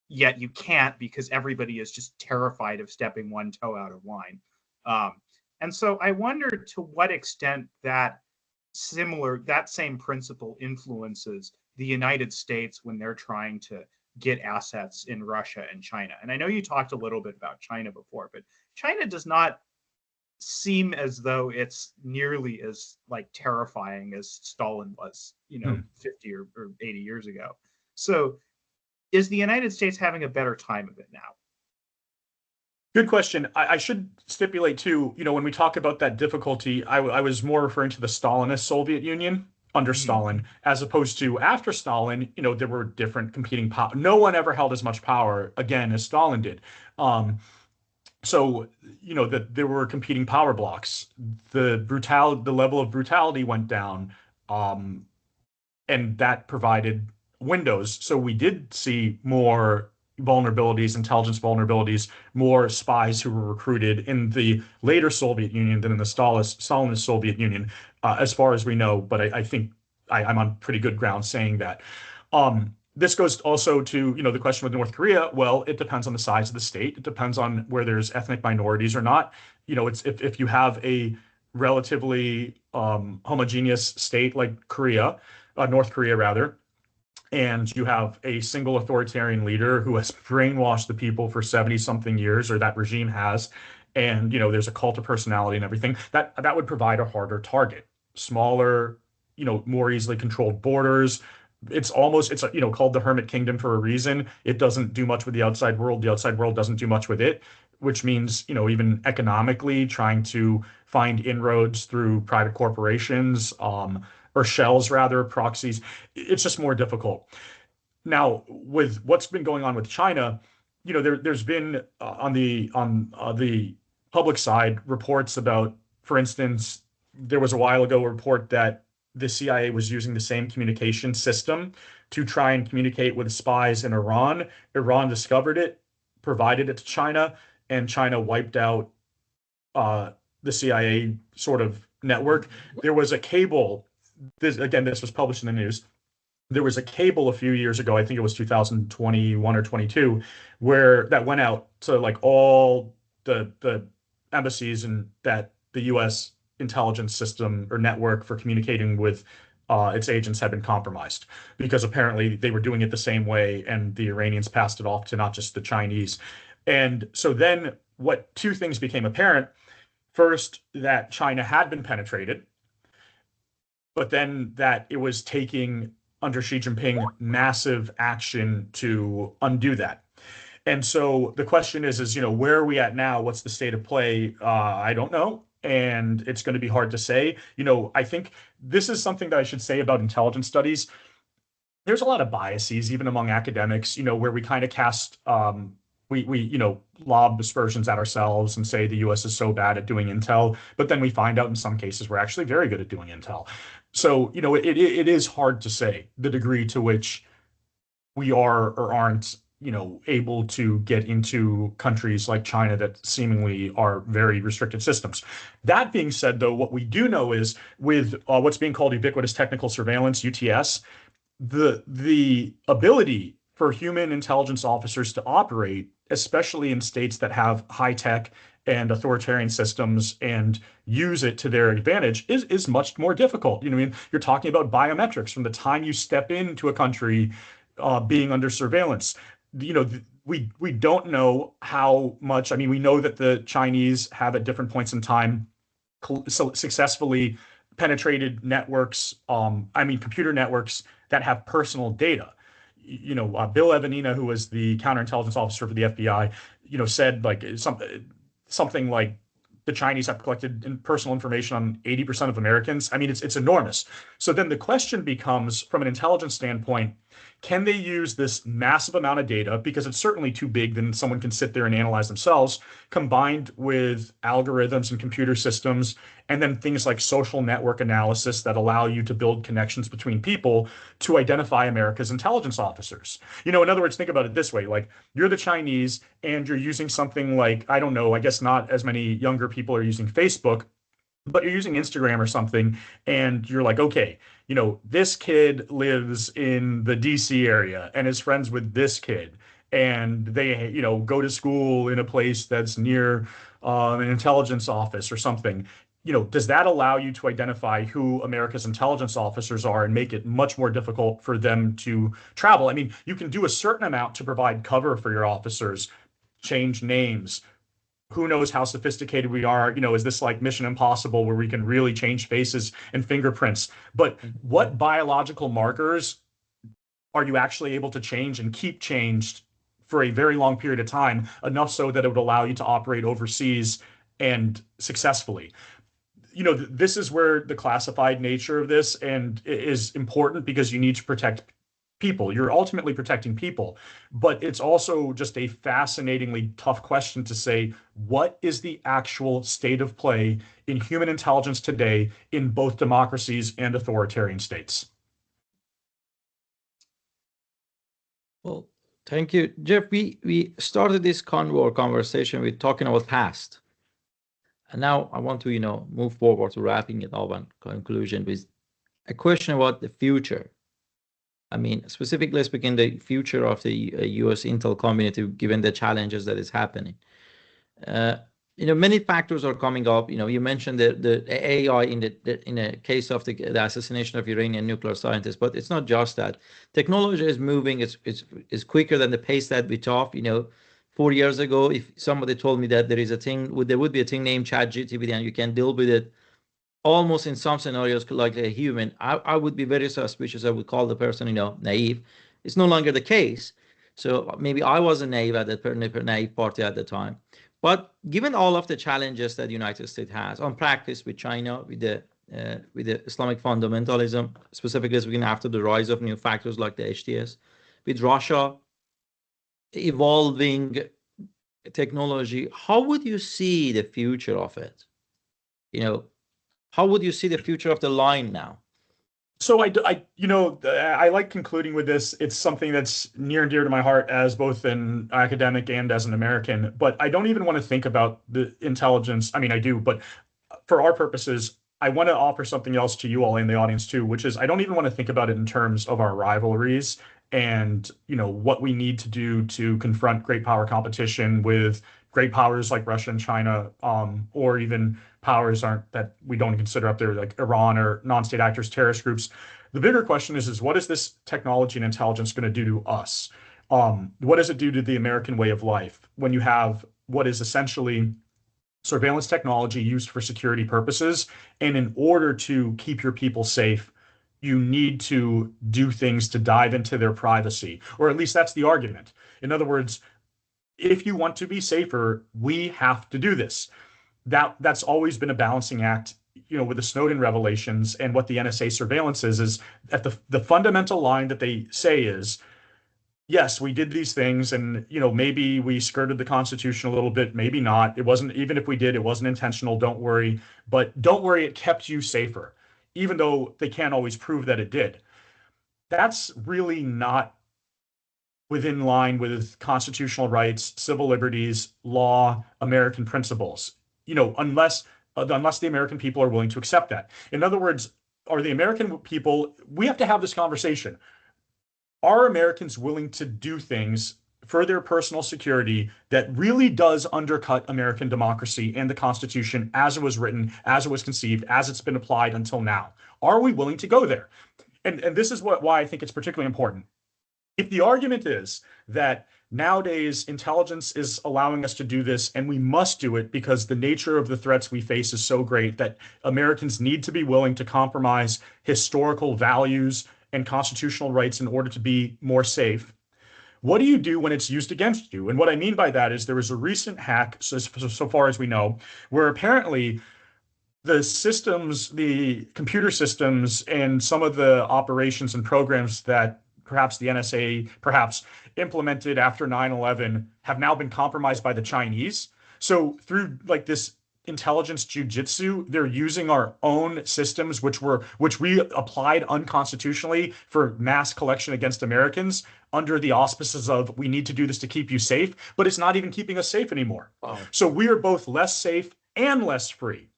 you can't because everybody is just terrified of stepping one toe out of line. And so I wonder to what extent that same principle influences the United States when they're trying to get assets in Russia and China. And I know you talked a little bit about China before, but China does not seem as though it's nearly as like terrifying as Stalin was, 50 or 80 years ago. So is the United States having a better time of it now? Good question. I should stipulate too, when we talk about that difficulty, I was more referring to the Stalinist Soviet Union under Stalin, as opposed to after Stalin, there were different competing power. No one ever held as much power again as Stalin did. So, that there were competing power blocks. The level of brutality went down, and that provided windows. So we did see more vulnerabilities, intelligence vulnerabilities, more spies who were recruited in the later Soviet Union than in the Stalinist Soviet Union, as far as we know. But I think I'm on pretty good ground saying that. This goes also to, the question with North Korea. Well, it depends on the size of the state. It depends on where there's ethnic minorities or not. It's if you have a relatively homogeneous state like Korea, North Korea rather, and you have a single authoritarian leader who has brainwashed the people for 70-something years, or that regime has, and there's a cult of personality and everything, that would provide a harder target. Smaller, more easily controlled borders. It's called the Hermit Kingdom for a reason. It doesn't do much with the outside world. The outside world doesn't do much with it, which means, even economically trying to find inroads through private corporations, or shells rather, proxies, it's just more difficult. Now, with what's been going on with China, there's been on the public side reports about, for instance, there was a while ago a report that the CIA was using the same communication system to try and communicate with spies in Iran. Iran discovered it, provided it to China, and China wiped out the CIA sort of network. There was a cable. This was published in the news. There was a cable a few years ago, I think it was 2021 or 22, where that went out to like all the embassies and that the U.S. intelligence system or network for communicating with its agents had been compromised, because apparently they were doing it the same way and the Iranians passed it off to not just the Chinese. And so then two things became apparent. First, that China had been penetrated, but then that it was taking, under Xi Jinping, massive action to undo that. And so the question is, where are we at now? What's the state of play? I don't know. and it's going to be hard to say. I think this is something that I should say about intelligence studies. There's a lot of biases, even among academics, where we kind of cast, we lob aspersions at ourselves and say the US is so bad at doing intel, but then we find out in some cases we're actually very good at doing intel. So, it is hard to say the degree to which we are or aren't, able to get into countries like China that seemingly are very restricted systems. That being said, though, what we do know is with what's being called ubiquitous technical surveillance, UTS, the ability for human intelligence officers to operate, especially in states that have high tech and authoritarian systems and use it to their advantage, is much more difficult. You're talking about biometrics from the time you step into a country being under surveillance. We don't know how much. We know that the Chinese have at different points in time successfully penetrated networks, computer networks that have personal data. Bill Evanina, who was the counterintelligence officer for the FBI, said like something like the Chinese have collected personal information on 80% of Americans. It's enormous. So then the question becomes, from an intelligence standpoint, can they use this massive amount of data, because it's certainly too big than someone can sit there and analyze themselves, combined with algorithms and computer systems, and then things like social network analysis that allow you to build connections between people to identify America's intelligence officers. In other words, think about it this way, like you're the Chinese and you're using something like, I don't know, I guess not as many younger people are using Facebook, but you're using Instagram or something, and you're like, okay, this kid lives in the DC area and is friends with this kid, and they, go to school in a place that's near an intelligence office or something. Does that allow you to identify who America's intelligence officers are and make it much more difficult for them to travel? You can do a certain amount to provide cover for your officers, change names. Who knows how sophisticated we are? Is this like Mission Impossible where we can really change faces and fingerprints? But what biological markers are you actually able to change and keep changed for a very long period of time, enough so that it would allow you to operate overseas and successfully? This is where the classified nature of this and is important, because you need to protect people. You're ultimately protecting people, but it's also just a fascinatingly tough question to say, what is the actual state of play in human intelligence today in both democracies and authoritarian states? Well, thank you, Jeff. We started this conversation with talking about past, and now I want to move forward to wrapping it up and conclusion with a question about the future. Specifically speaking, the future of the U.S. Intel community, given the challenges that is happening. Many factors are coming up. You mentioned the AI in a case of the assassination of Iranian nuclear scientists, but it's not just that. Technology is moving. It's quicker than the pace that we thought. 4 years ago, if somebody told me that there would be a thing named ChatGPT and you can deal with it almost in some scenarios like a human, I would be very suspicious. I would call the person, naive. It's no longer the case. So maybe I was a naive at the naive party at the time. But given all of the challenges that the United States has on practice with China, with the Islamic fundamentalism, specifically speaking after the rise of new factors like the HTS, with Russia evolving technology, how would you see the future of it? How would you see the future of the line now? So I like concluding with this. It's something that's near and dear to my heart as both an academic and as an American, but I don't even want to think about the intelligence. I do, but for our purposes, I want to offer something else to you all in the audience too, which is I don't even want to think about it in terms of our rivalries and, what we need to do to confront great power competition with great powers like Russia and China, or even powers that we don't consider up there, like Iran or non-state actors, terrorist groups. The bigger question is what is this technology and intelligence going to do to us? What does it do to the American way of life when you have what is essentially surveillance technology used for security purposes? And in order to keep your people safe, you need to do things to dive into their privacy, or at least that's the argument. In other words, if you want to be safer, we have to do this. that's always been a balancing act, with the Snowden revelations and what the NSA surveillance is at the fundamental line that they say is, yes, we did these things, and maybe we skirted the Constitution a little bit, maybe not. It wasn't, even if we did, it wasn't intentional. Don't worry, but don't worry, it kept you safer, even though they can't always prove that it did. That's really not within line with constitutional rights, civil liberties, law, American principles. Unless the American people are willing to accept that. In other words, are the American people? We have to have this conversation. Are Americans willing to do things for their personal security that really does undercut American democracy and the Constitution as it was written, as it was conceived, as it's been applied until now? Are we willing to go there? And this is why I think it's particularly important. If the argument is that nowadays intelligence is allowing us to do this and we must do it because the nature of the threats we face is so great that Americans need to be willing to compromise historical values and constitutional rights in order to be more safe, what do you do when it's used against you? And what I mean by that is there was a recent hack, so far as we know, where apparently the computer systems and some of the operations and programs that perhaps the NSA implemented after 9/11 have now been compromised by the Chinese. So through this intelligence jujitsu, they're using our own systems, which we applied unconstitutionally for mass collection against Americans under the auspices of, we need to do this to keep you safe, but it's not even keeping us safe anymore. Wow. So we are both less safe and less free.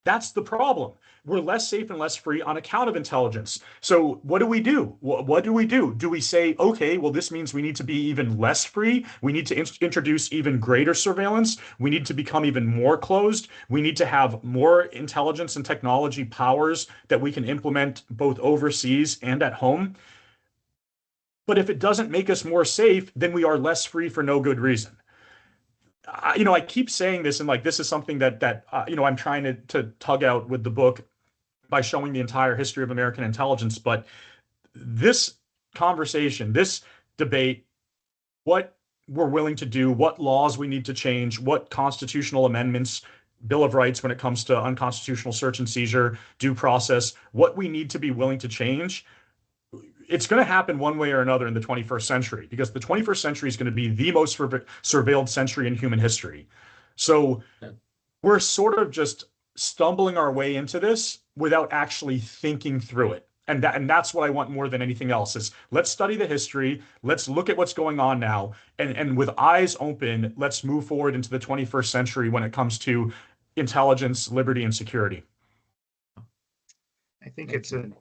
That's the problem. We're less safe and less free on account of intelligence. So what do we do? What do we do? Do we say, okay, well, this means we need to be even less free? We need to introduce even greater surveillance. We need to become even more closed. We need to have more intelligence and technology powers that we can implement both overseas and at home. But if it doesn't make us more safe, then we are less free for no good reason. I keep saying this, and this is something that I'm trying to tug out with the book by showing the entire history of American intelligence. But this conversation, this debate, what we're willing to do, what laws we need to change, what constitutional amendments, Bill of Rights when it comes to unconstitutional search and seizure, due process, what we need to be willing to change, it's going to happen one way or another in the 21st century, because the 21st century is going to be the most surveilled century in human history. So we're sort of just stumbling our way into this without actually thinking through it. And that's what I want more than anything else is, let's study the history. Let's look at what's going on now. And with eyes open, let's move forward into the 21st century when it comes to intelligence, liberty, and security. I think it's an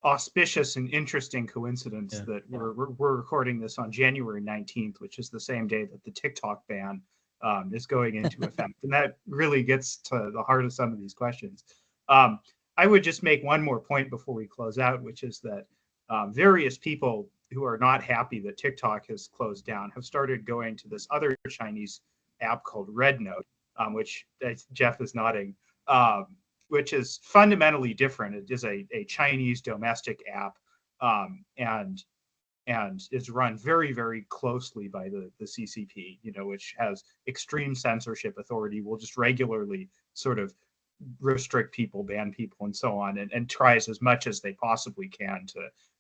auspicious and interesting coincidence that we're recording this on January 19th, which is the same day that the TikTok ban is going into effect. And that really gets to the heart of some of these questions. I would just make one more point before we close out, which is that various people who are not happy that TikTok has closed down have started going to this other Chinese app called Red Note, which Jeff is nodding, which is fundamentally different. It is a Chinese domestic app, and is run very, very closely by the CCP, which has extreme censorship authority, will just regularly sort of restrict people, ban people, and so on, and tries as much as they possibly can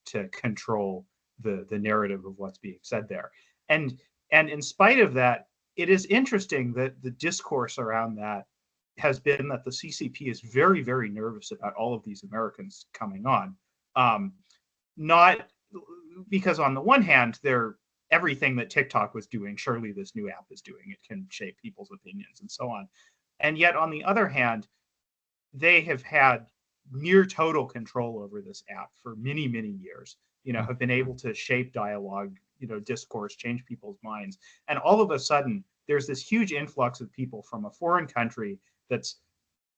to control the narrative of what's being said there. And in spite of that, it is interesting that the discourse around that has been that the CCP is very, very nervous about all of these Americans coming on. Not because on the one hand, everything that TikTok was doing, surely this new app is doing. It can shape people's opinions and so on. And yet on the other hand, they have had near total control over this app for many, many years, have been able to shape dialogue, discourse, change people's minds. And all of a sudden, there's this huge influx of people from a foreign country that's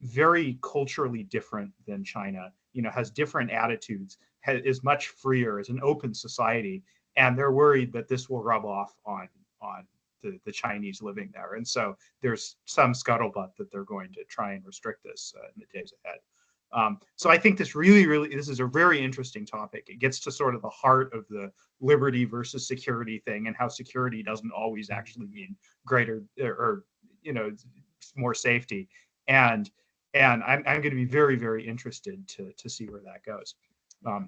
very culturally different than China, has different attitudes, is much freer, is an open society. And they're worried that this will rub off on the Chinese living there. And so there's some scuttlebutt that they're going to try and restrict this in the days ahead. So I think this this is a very interesting topic. It gets to sort of the heart of the liberty versus security thing, and how security doesn't always actually mean greater or more safety. and I'm going to be very, very interested to see where that goes. I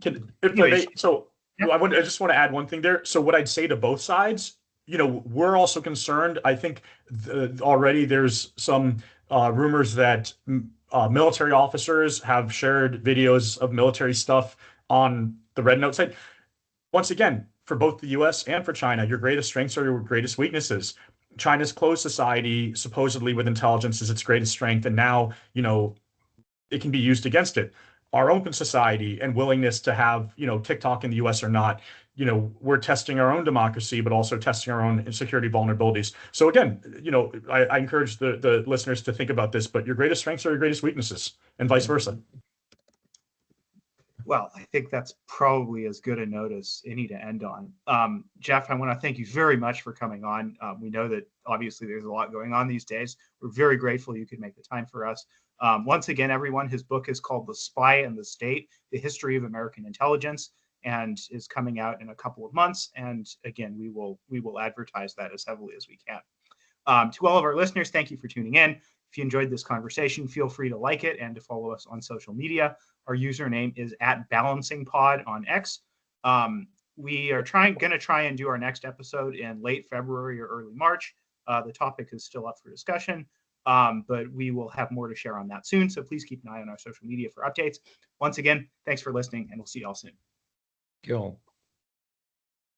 just want to add one thing there. So what I'd say to both sides, we're also concerned. I think already there's some rumors that military officers have shared videos of military stuff on the Red Note site. Once again, for both the US and for China, your greatest strengths are your greatest weaknesses. China's closed society, supposedly with intelligence, is its greatest strength. And now, it can be used against it. Our open society and willingness to have, TikTok in the US or not, we're testing our own democracy, but also testing our own security vulnerabilities. So again, I encourage the listeners to think about this, but your greatest strengths are your greatest weaknesses and vice versa. Well, I think that's probably as good a note as any to end on. Jeff, I want to thank you very much for coming on. We know that obviously there's a lot going on these days. We're very grateful you could make the time for us. Once again, everyone, his book is called The Spy and the State, The History of American Intelligence, and is coming out in a couple of months. And again, we will advertise that as heavily as we can. To all of our listeners, thank you for tuning in. If you enjoyed this conversation, feel free to like it and to follow us on social media. Our username is @BalancingPod on X. We are going to try and do our next episode in late February or early March. The topic is still up for discussion, but we will have more to share on that soon. So please keep an eye on our social media for updates. Once again, thanks for listening, and we'll see you all soon. Cool.